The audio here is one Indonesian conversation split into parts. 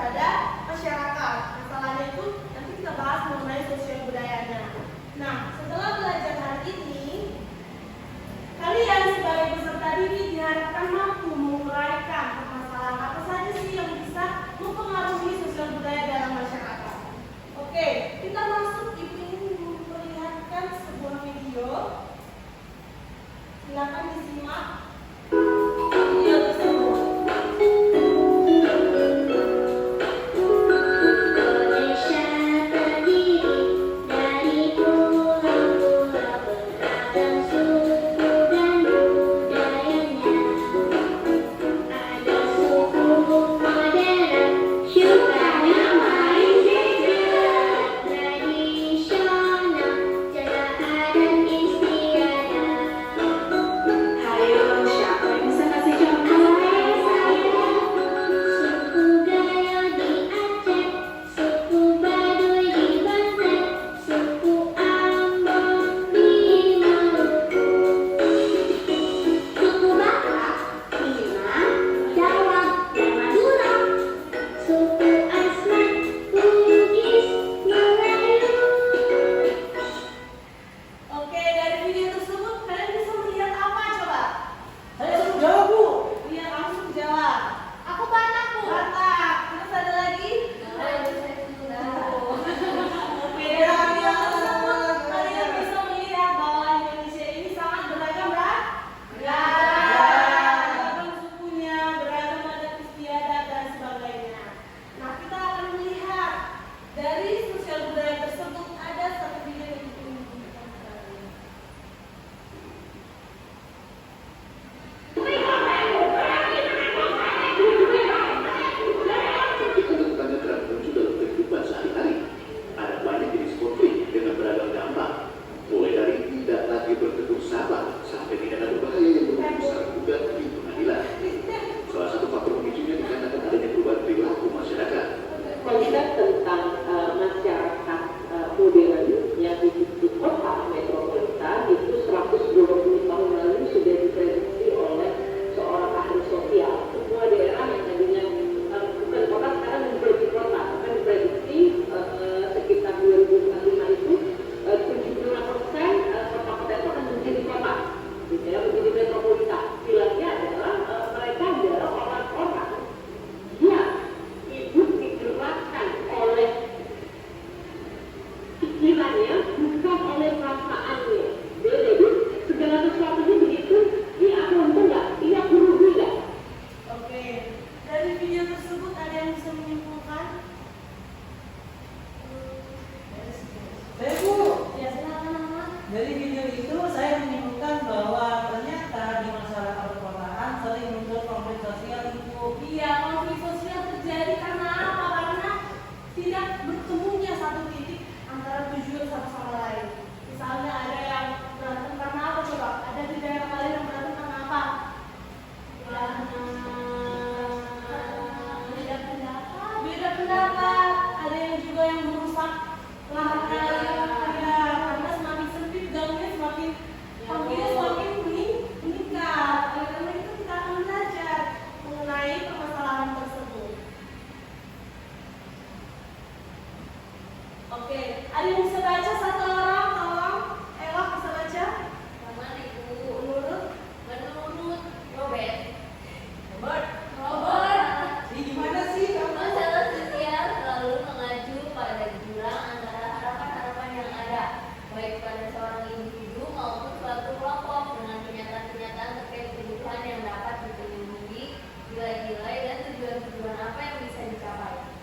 kepada masyarakat. Masalahnya itu nanti kita bahas mengenai sosial budayanya. Nah, setelah belajar hari ini, kalian sebagai peserta didik diharapkan mampu menguraikan permasalahan apa saja sih yang bisa mempengaruhi sosial budaya dalam masyarakat. Oke, kita masuk. Ibu ingin memperlihatkan sebuah video. Silakan disimak video tersebut.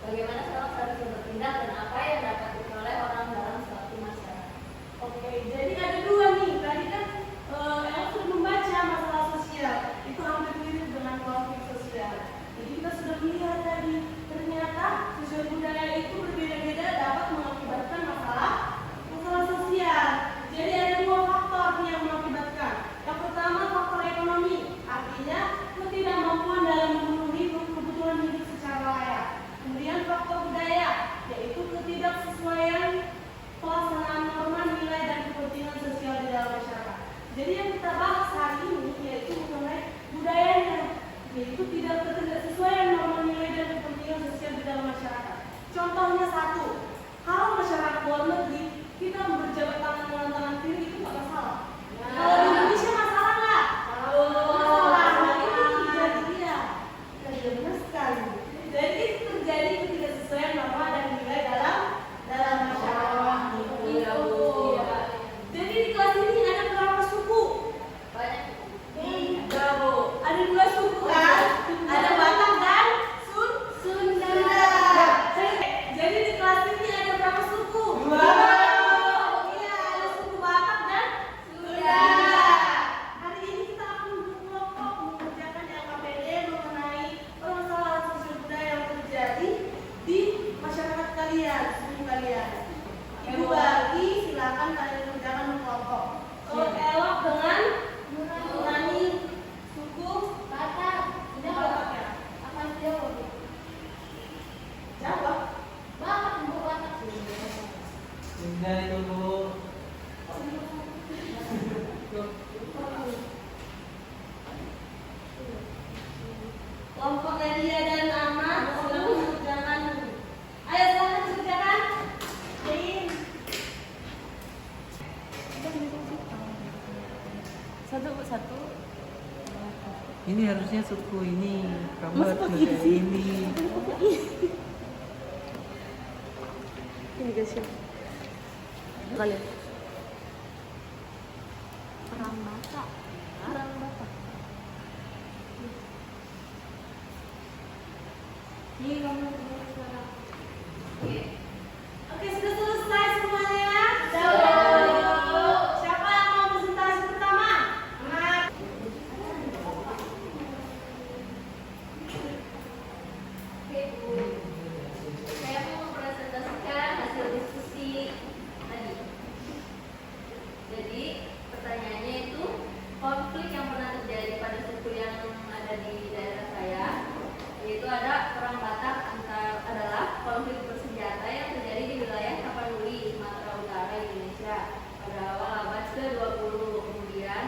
Bagaimana seorang seharusnya bertindak dan apa yang dapat diperoleh orang dalam suatu satu. Kalau masyarakat luar negeri kita berjabat tangan dengan tangan kiri itu nggak masalah. Kalau di Indonesia masalah nggak? Masalah. Nah, itu terjadi ya. Tidak benar sekali. Jadi itu terjadi itu tidak sesuai norma dan nilai dalam masyarakat. Itu. Jadi di kelas ini ada berapa suku? Banyak. Tiga, Bu. Ada 2 suku kan? Ada Batak dan Sunda. Jadi di kelas ini ada berapa suku? 2. Iya, ada suku Batak dan Sunda. Hari ini kita akan berkelompok mengerjakan LKPD mengenai permasalahan sosial budaya yang terjadi di masyarakat kalian, suku kalian. Ibu bagi, silakan kalian kerjakan berkelompok. Elok dengan mengenai suku Batak. Batak ya? Apa jawab? Jawab. Batak, Bu, Batak. Sunda itu, Bu. Kelompok Nadia dan Ahmad sudah mengerjakan. Ayo silakan kerjakan. Satu. Ini harusnya suku ini, kamu Masa harus pakai kayak sih? ini. Ini guys ya. Kalian. Perang Batak. Ini kamu suara. Oke, sudah selesai semuanya. Siapa yang mau presentasi pertama? Ahmad. Oke, Bu. Saya mau mempresentasikan hasil diskusi tadi. Jadi, pertanyaannya itu konflik yang pernah terjadi pada suku yang ada di daerah saya, yaitu ada perang Batak adalah konflik bersenjata yang terjadi di wilayah Tapanuli, Sumatera Utara, Indonesia pada awal abad ke-20. Kemudian,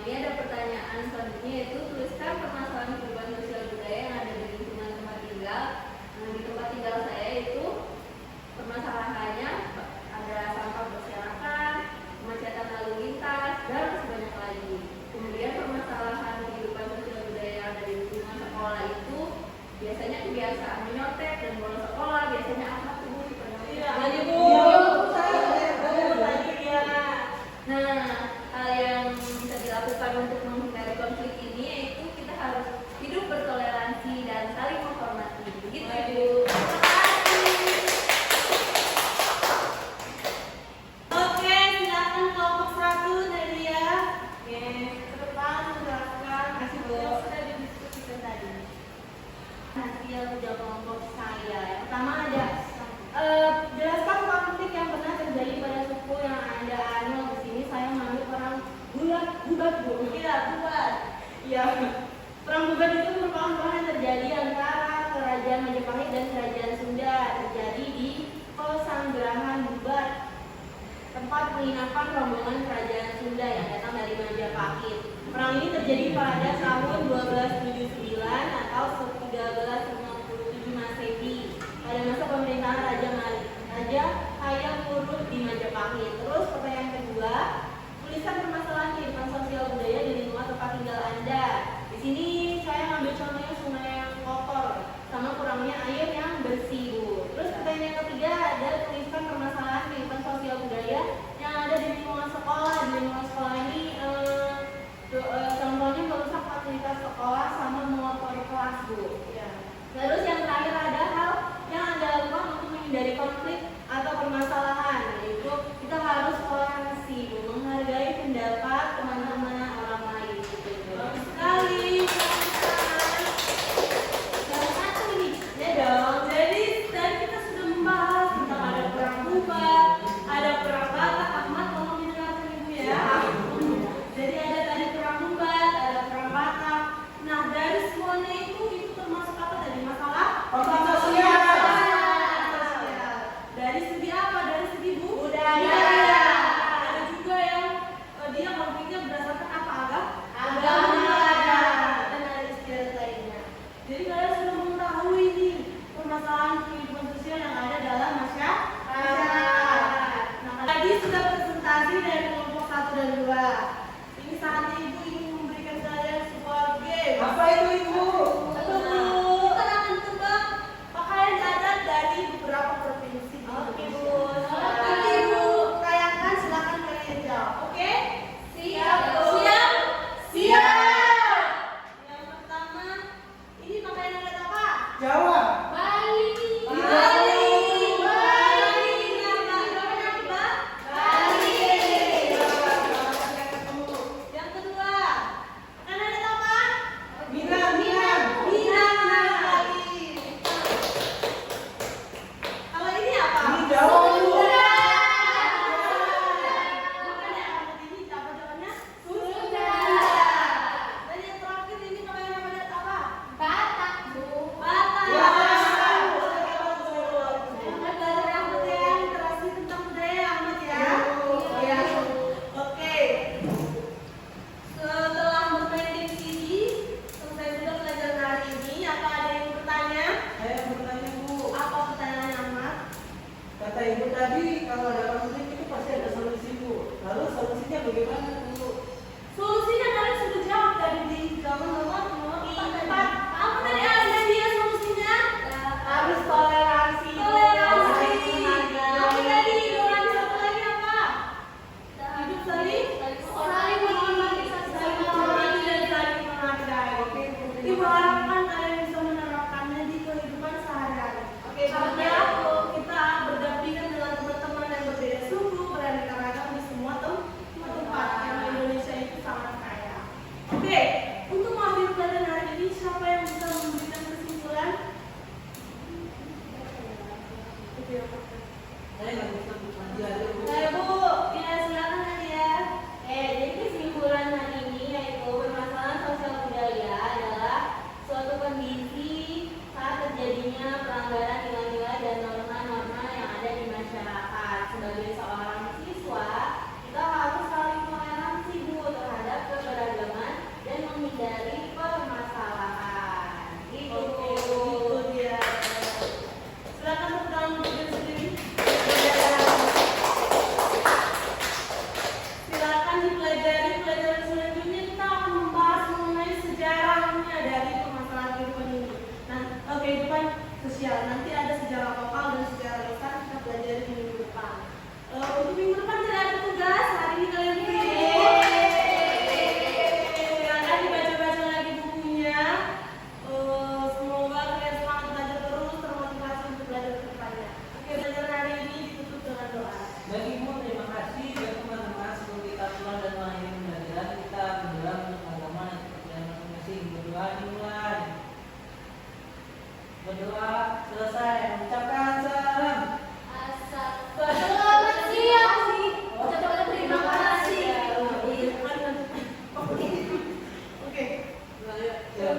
ini ada pertanyaan selanjutnya, yaitu tuliskan permasalahan kehidupan sosial budaya yang ada di lingkungan tempat tinggal. Di tempat tinggal saya itu permasalahannya ada sampah berserakan, kemacetan lalu lintas, dan masih banyak lagi. Kemudian permasalahan kehidupan sosial budaya yang ada di lingkungan sekolah itu biasanya kebiasaan menyontek dan bolos sekolah, biasanya apa tuh? Iya, Bu. Nah, hal yang bisa dilakukan untuk menghindari konflik ini yaitu kita harus hidup bertoleransi dan saling menghormati. Begitu, Ibu. Oke, silakan kelompok 1 Nadia. Oke, ke depan menjelaskan yang sudah didiskusikan tadi. Hasil kerja kelompok saya. Yang pertama ada jelaskan konflik yang pernah terjadi pada suku yang Anda anu. Di sini saya mengambil perang Bubat, Bu. Iya, Bubat. Iya. Perang Bubat itu merupakan perang yang terjadi antara Kerajaan Majapahit dan Kerajaan Sunda. Terjadi di Pesanggerahan Bubat, tempat penginapan rombongan Kerajaan Sunda yang datang dari Majapahit. Perang ini terjadi pada tahun 1279 atau 1357 Masehi pada masa pemerintahan Raja Hayam Wuruk di Majapahit. Terus pertanyaan kedua, tulisan permasalahan kehidupan sosial budaya di lingkungan tempat tinggal Anda. Di sini saya ngambil contohnya sungai yang kotor sama kurangnya air yang bersih, Bu. Terus pertanyaan yang ketiga ada tulisan permasalahan kehidupan sosial budaya yang ada di lingkungan sekolah. Di lingkungan sekolah ini contohnya merusak fasilitas sekolah sama mengotori kelas, Bu. Ya. Terus yang terakhir ada hal yang Anda lakukan untuk menghindari konflik atau permasalahan, yaitu kita harus toleransi, Bu, menghargai pendapat teman-teman orang lain. Bagus sekali. Yang satu nih, ya dong. Jadi tadi kita sudah membahas tentang ada perang Bubat, ada perang Batak. Ahmad, tolong didengarkan Ibu ya. Jadi ada tadi perang Bubat, ada perang Batak. Nah, dari semuanya itu termasuk apa tadi? Masalah sosial. Dari segi apa? Dari segi budaya. Ada juga yang dia konfliknya berdasarkan apa? Agama. Dan ada istilah lainnya. Jadi kalian sudah mengetahui nih permasalahan kehidupan sosial sosial yang ada dalam masyarakat. Nah, tadi sudah presentasi dari kelompok 1 dan 2. Ini saatnya Ibu ingin memberikan kalian sebuah game. Apa itu Ibu? Kita akan tebak pakaian adat dari beberapa provinsi. Oke, Bu. Nanti Ibu tanyakan, silakan kalian jawab. Oke? Siap. Siap? Siap. Yang pertama, ini pakaian adat apa? Jawa. Bali. Bali. Apa? Bali. Yang kedua, pakaian adat apa? Minang. Minang. Bali. Kalau ini apa? Ini Jawa, Bu. Makanya kamu ini apa jawabannya? Sunda. Dan yang terakhir ini pakaian adat apa? Batak, Bu. Batak. Ya. Jangan belajar yang budaya literasi tentang budaya Ahmad ya. Iya. Oke. Setelah bermain di sini, selesai sudah pelajaran hari ini. Apa ada yang bertanya? Saya bertanya Bu, Apa pertanyaannya Ahmad? kata Ibu tadi kalau ada konflik itu pasti ada solusi Bu. Lalu solusinya bagaimana Bu? Solusinya kalian sudah jawab tadi di zaman nomor 4. Apa tadi ada dia solusinya? Harus toleransi. Toleransi. Tapi tadi orang satu lagi apa? Hidup saling menghormati dan saling menghargai. Diharapkan kalian bisa menerapkannya di kehidupan sehari-hari. Karena kita berdampingan dengan teman-teman yang berbeda suku, beraneka ragam di semua tempat. Karena Indonesia itu sangat kaya. Oke, untuk mengakhiri pelajaran hari ini, siapa yang bisa memberikan kesimpulan? Saya nggak bisa Bu, nanti aja Bu. Ayo Bu, ya silakan Nadia. Jadi kesimpulan hari ini yaitu permasalahan sosial budaya adalah suatu kondisi saat terjadinya pelanggaran nilai-nilai dan norma-norma yang ada di masyarakat. Sebagai seorang siswa, kita harus saling toleransi Bu terhadap keberagaman dan menghindari permasalahan. Gitu. Oke, begitu dia. Silakan tepuk tangan untuk diri sendiri. Silakan dipelajari pelajaran selanjutnya kita akan membahas mengenai sejarahnya dari permasalahan kehidupan ini. Nah, kehidupan sosial. Nanti ada sejarah lokal dan sejarah besar kita pelajari di minggu depan. Untuk minggu depan tidak ada tugas. Hari ini kalian free. Silakan dibaca-baca lagi bukunya. Semoga kalian semangat belajar terus, termotivasi untuk belajar ke depannya. Oke, pelajaran hari ini ditutup dengan doa. Dan Ibu terima kasih dan teman-teman sebelum kita pulang dan mengakhiri pembelajaran kita berdoa untuk agama dan kepercayaan masing-masing. Berdoa dimulai. Berdoa selesai. Mengucapkan salam. Selamat siang. Ucapkan terima kasih. Oke. Ya.